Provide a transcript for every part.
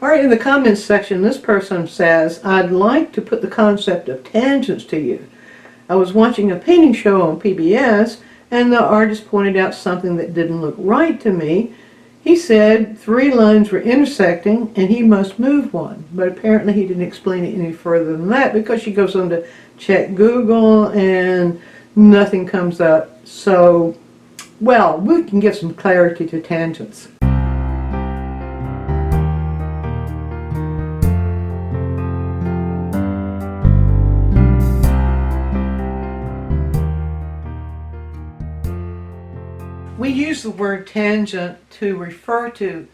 All right, in the comments section, this person says, I'd like to put the concept of tangents to you. I was watching a painting show on PBS, and the artist pointed out something that didn't look right to me. He said 3 lines were intersecting, and he must move one. But apparently he didn't explain it any further than that, because she goes on to check Google, and nothing comes up. So, well, we can give some clarity to tangents. We use the word tangent to refer to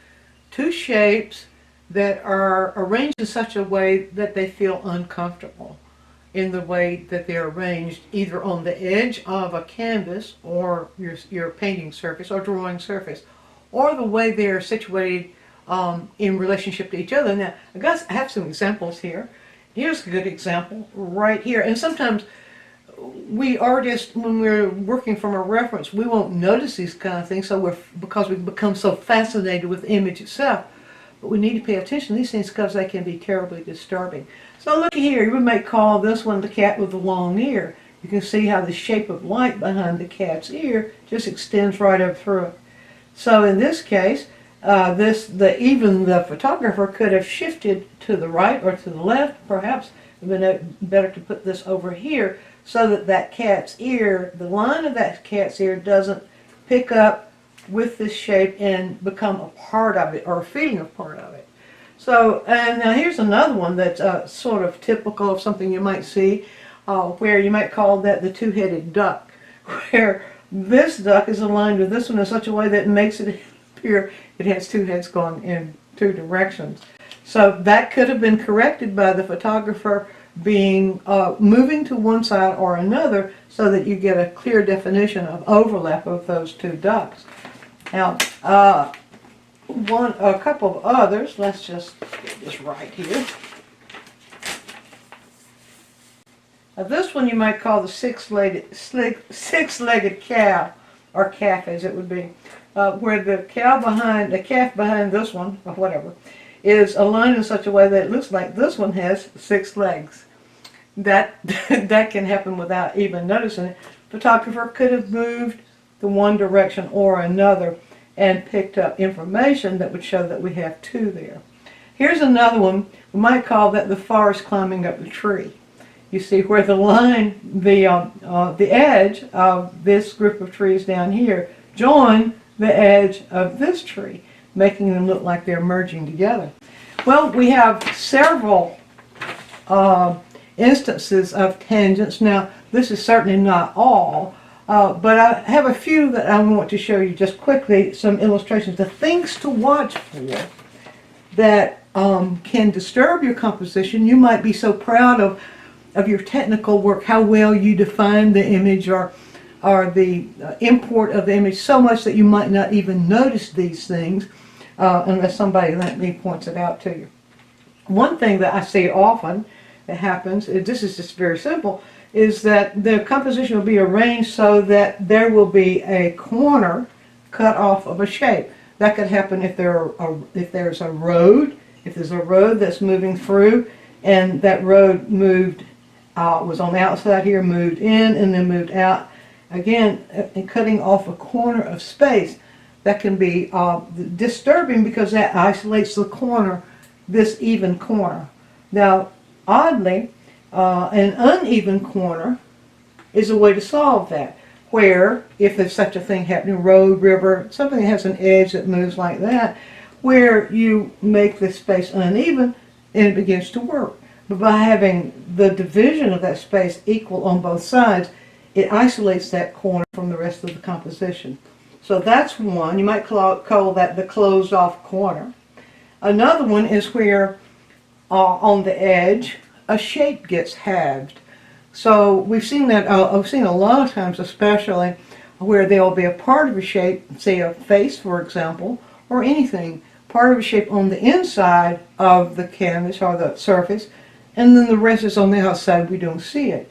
2 shapes that are arranged in such a way that they feel uncomfortable in the way that they're arranged, either on the edge of a canvas or your painting surface or drawing surface, or the way they're situated in relationship to each other. Now, I have some examples here. Here's a good example right here. And sometimes we artists, when we're working from a reference, we won't notice these kind of things, because we become so fascinated with the image itself. But we need to pay attention to these things because they can be terribly disturbing. So look here, we might call this one the cat with the long ear. You can see how the shape of light behind the cat's ear just extends right up through it. So in this case, even the photographer could have shifted to the right or to the left. Perhaps it would have been better to put this over here, so that that cat's ear, the line of that cat's ear, doesn't pick up with this shape and become a part of it, or a feeling of part of it. So, and now here's another one that's sort of typical of something you might see, where you might call that the 2-headed duck, where this duck is aligned with this one in such a way that makes it appear it has 2 heads going in 2 directions. So that could have been corrected by the photographer being moving to one side or another, so that you get a clear definition of overlap of those 2 ducks. Now, a couple of others. Let's just get this right here. Now, this one you might call the six-legged cow, or calf as it would be, where the calf behind this one, or whatever, is aligned in such a way that it looks like this one has 6 legs. That can happen without even noticing it. Photographer could have moved the one direction or another and picked up information that would show that we have 2 there. Here's another one. We might call that the forest climbing up the tree. You see where the line, the edge of this group of trees down here join the edge of this tree, making them look like they're merging together. Well, we have several instances of tangents. Now, this is certainly not all, but I have a few that I want to show you just quickly, some illustrations, the things to watch for that can disturb your composition. You might be so proud of your technical work, how well you define the image or the import of the image, so much that you might not even notice these things unless somebody like me points it out to you. One thing that I see often that happens, this is just very simple, is that the composition will be arranged so that there will be a corner cut off of a shape. That could happen if there's a road that's moving through, and that road was on the outside here, moved in, and then moved out. Again, cutting off a corner of space, that can be disturbing because that isolates the corner, this even corner. Now, oddly, an uneven corner is a way to solve that, where if there's such a thing happening, road, river, something that has an edge that moves like that, where you make the space uneven and it begins to work. But by having the division of that space equal on both sides, it isolates that corner from the rest of the composition. So that's one. You might call that the closed off corner. Another one is where on the edge a shape gets halved. So we've seen that, I've seen a lot of times, especially where there will be a part of a shape, say a face for example, or anything, part of a shape on the inside of the canvas or the surface, and then the rest is on the outside. We don't see it.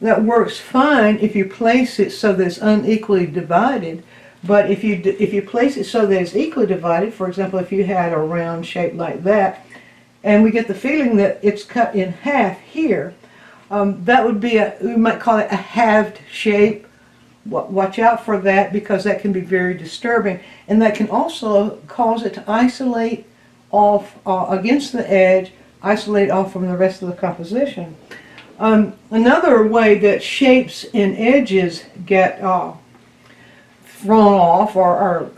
That works fine if you place it so that it's unequally divided, but if you place it so that it's equally divided, for example, if you had a round shape like that, and we get the feeling that it's cut in half here, that would be we might call it a halved shape. Watch out for that, because that can be very disturbing, and that can also cause it to isolate off against the edge, isolate off from the rest of the composition. Another way that shapes and edges get thrown off or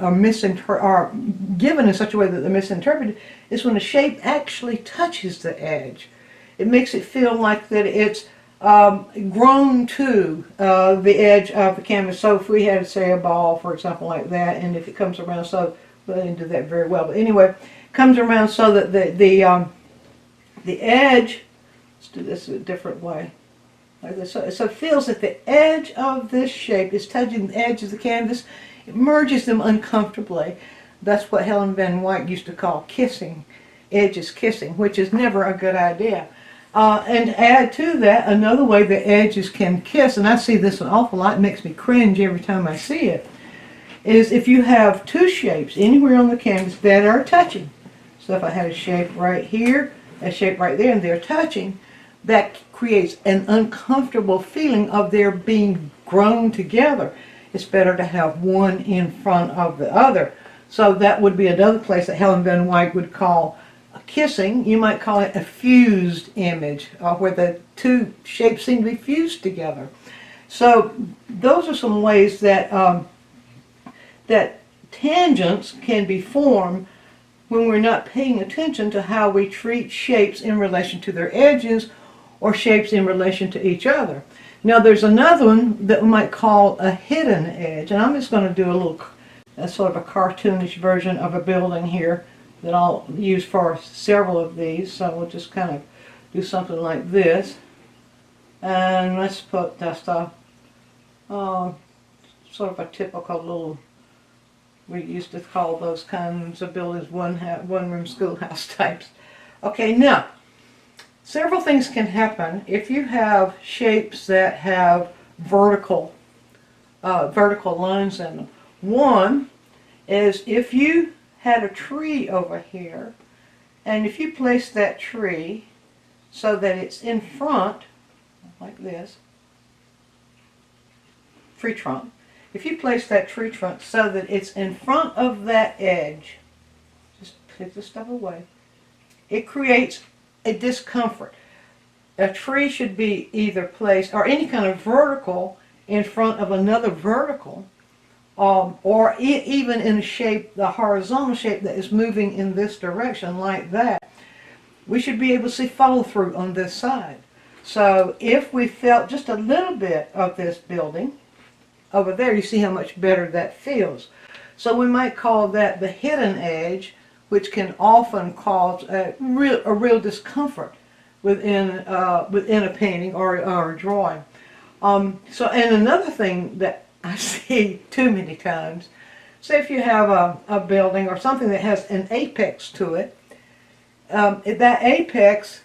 are given in such a way that they're misinterpreted is when a shape actually touches the edge. It makes it feel like that it's grown to the edge of the canvas. So if we had, say, a ball, for example, like that, and if it comes around, so well, they didn't do that very well, but anyway, comes around so that the edge, let's do this a different way, like this. So it feels that the edge of this shape is touching the edge of the canvas. It merges them uncomfortably. That's what Helen Van Wyck used to call kissing, edges kissing, which is never a good idea. And add to that, another way the edges can kiss, and I see this an awful lot, it makes me cringe every time I see it, is if you have two shapes anywhere on the canvas that are touching. So if I had a shape right here, a shape right there, and they're touching, that creates an uncomfortable feeling of their being grown together. It's better to have one in front of the other. So that would be another place that Helen Van Wyck would call kissing. You might call it a fused image, where the two shapes seem to be fused together. So those are some ways that that tangents can be formed when we're not paying attention to how we treat shapes in relation to their edges or shapes in relation to each other. Now there's another one that we might call a hidden edge, and I'm just going to do a sort of a cartoonish version of a building here that I'll use for several of these. So we'll just kind of do something like this, and let's put just a sort of a typical little, we used to call those kinds of buildings one-room schoolhouse types. Okay, now several things can happen if you have shapes that have vertical lines in them. One is if you had a tree over here, and if you place that tree so that it's in front, like this, tree trunk, if you place that tree trunk so that it's in front of that edge, just put this stuff away, it creates a discomfort. A tree should be either placed, or any kind of vertical, in front of another vertical, or even in a shape, the horizontal shape that is moving in this direction, like that. We should be able to see follow through on this side. So if we felt just a little bit of this building over there, you see how much better that feels. So we might call that the hidden edge, which can often cause a real discomfort within a painting or a drawing. And another thing that I see too many times, say if you have a building or something that has an apex to it, that apex,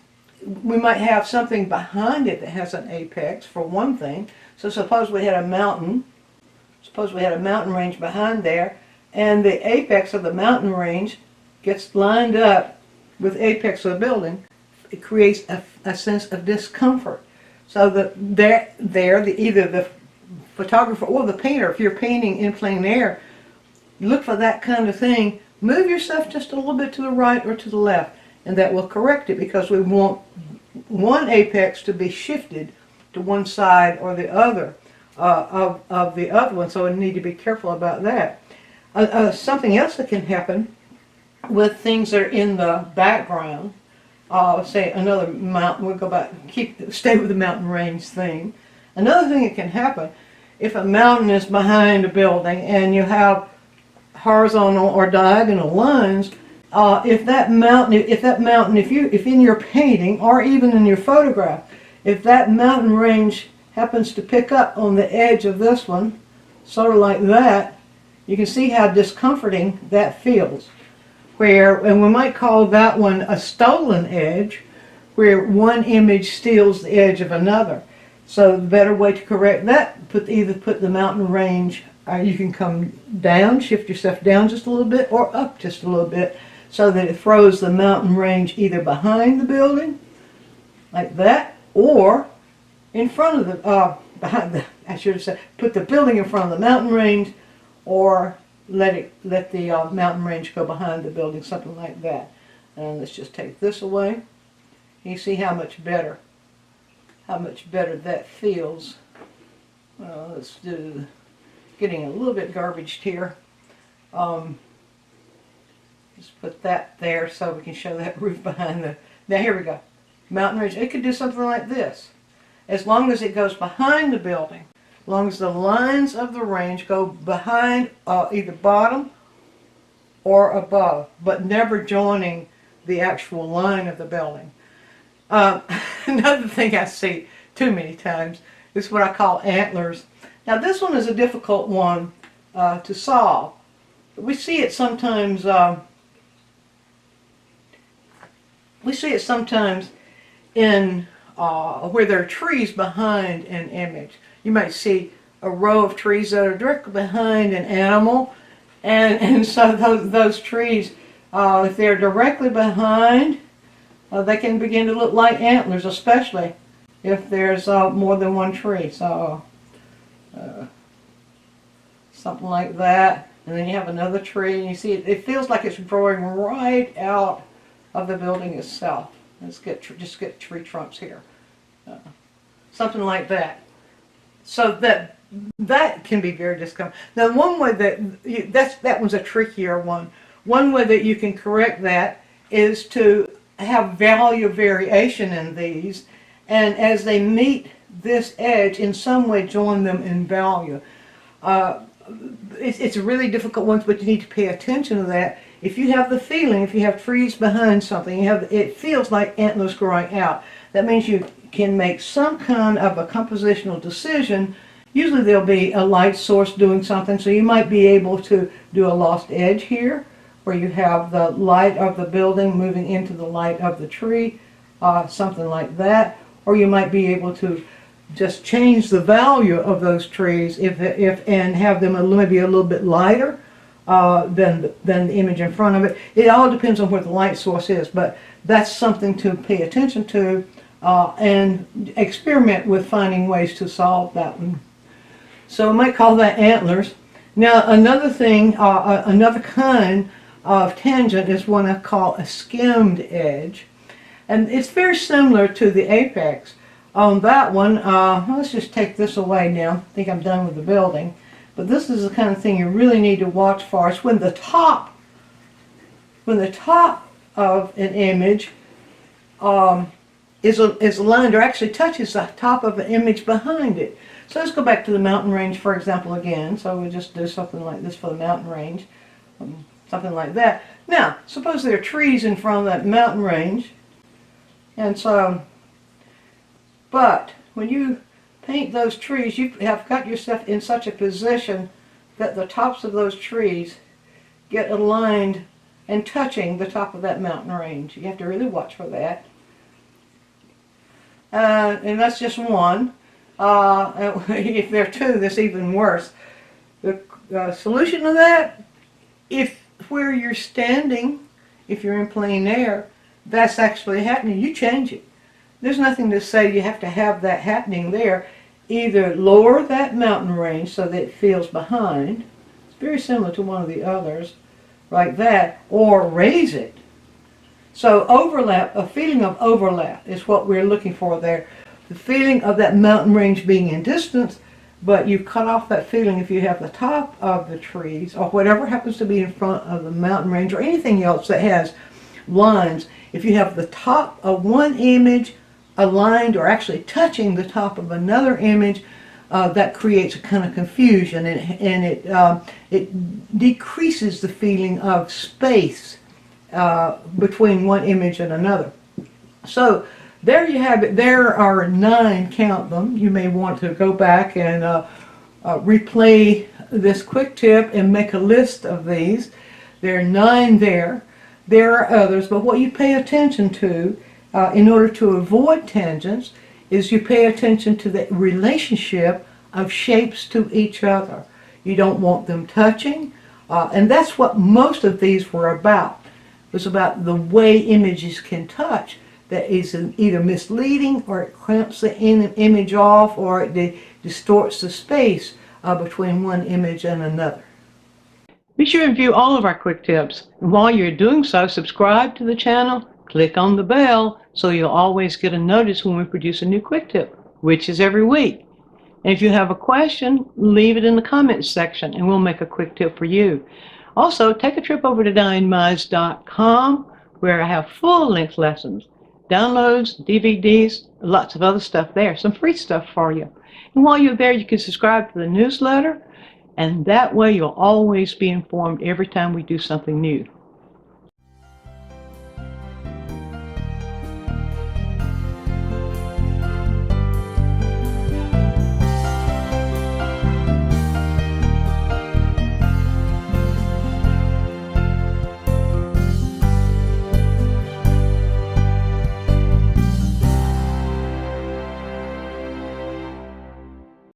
we might have something behind it that has an apex, for one thing. So suppose we had a mountain range behind there, and the apex of the mountain range gets lined up with the apex of the building. It creates a sense of discomfort. So that either the photographer or the painter, if you're painting in plein air, look for that kind of thing. Move yourself just a little bit to the right or to the left, and that will correct it, because we want one apex to be shifted to one side or the other of the other one, so we need to be careful about that. Something else that can happen with things that are in the background, say another mountain, we'll go back, stay with the mountain range thing. Another thing that can happen, if a mountain is behind a building and you have horizontal or diagonal lines, if in your painting or even in your photograph, if that mountain range happens to pick up on the edge of this one, sort of like that, you can see how discomforting that feels. And we might call that one a stolen edge, where one image steals the edge of another. So the better way to correct that, either put the mountain range, you can come down, shift yourself down just a little bit, or up just a little bit, so that it throws the mountain range either behind the building, like that, or in front of the, behind the, I should have said, put the building in front of the mountain range, or let the mountain range go behind the building, something like that. And let's just take this away. You see how much better that feels. Let's do, getting a little bit garbaged here. Just put that there so we can show that roof behind the, now here we go. Mountain range, it could do something like this. As long as it goes behind the building, as long as the lines of the range go behind either bottom or above, but never joining the actual line of the building. Another thing I see too many times is what I call antlers. Now this one is a difficult one to solve. We see it sometimes. In where there are trees behind an image. You might see a row of trees that are directly behind an animal, and so those trees, if they're directly behind, they can begin to look like antlers, especially if there's more than one tree. So something like that, and then you have another tree, and you see it feels like it's growing right out of the building itself. Let's just get tree trunks here. Something like that. So that can be very discomforting. Now one way that one's a trickier one. One way that you can correct that is to have value variation in these, and as they meet this edge, in some way join them in value. It's a really difficult one, but you need to pay attention to that. If you have the feeling, if you have trees behind something, it feels like antlers growing out. That means you can make some kind of a compositional decision. Usually there'll be a light source doing something, so you might be able to do a lost edge here, where you have the light of the building moving into the light of the tree, something like that. Or you might be able to just change the value of those trees and have them maybe a little bit lighter than the image in front of it. It all depends on where the light source is, but that's something to pay attention to and experiment with finding ways to solve that one. So we might call that antlers. Now another thing, another kind of tangent is one I call a skimmed edge, and it's very similar to the apex. On that one, let's just take this away now. I think I'm done with the building. But this is the kind of thing you really need to watch for. It's when the top of an image is aligned or actually touches the top of an image behind it. So let's go back to the mountain range, for example, again. So we'll just do something like this for the mountain range, something like that. Now, suppose there are trees in front of that mountain range, and so, but when you paint those trees, you have got yourself in such a position that the tops of those trees get aligned and touching the top of that mountain range. You have to really watch for that. And that's just one. If there are two, that's even worse. The solution to that, if where you're standing, if you're in plein air, that's actually happening, you change it. There's nothing to say you have to have that happening there. Either lower that mountain range so that it feels behind. It's very similar to one of the others, like that, or raise it. So overlap, a feeling of overlap is what we're looking for there. The feeling of that mountain range being in distance, but you cut off that feeling if you have the top of the trees or whatever happens to be in front of the mountain range or anything else that has lines. If you have the top of one image aligned or actually touching the top of another image, that creates a kind of confusion, and it decreases the feeling of space between one image and another. So there you have it. There are 9, count them. You may want to go back and replay this quick tip and make a list of these. There are 9 there. There are others, but what you pay attention to in order to avoid tangents is you pay attention to the relationship of shapes to each other. You don't want them touching, and that's what most of these were about. It's about the way images can touch that is either misleading, or it clamps the image off, or it distorts the space between one image and another. Be sure and view all of our quick tips. And while you're doing so, subscribe to the channel, click on the bell so you'll always get a notice when we produce a new quick tip, which is every week. And if you have a question, leave it in the comments section and we'll make a quick tip for you. Also, take a trip over to DianneMize.com where I have full-length lessons, downloads, DVDs, lots of other stuff there, some free stuff for you. And while you're there, you can subscribe to the newsletter, and that way you'll always be informed every time we do something new.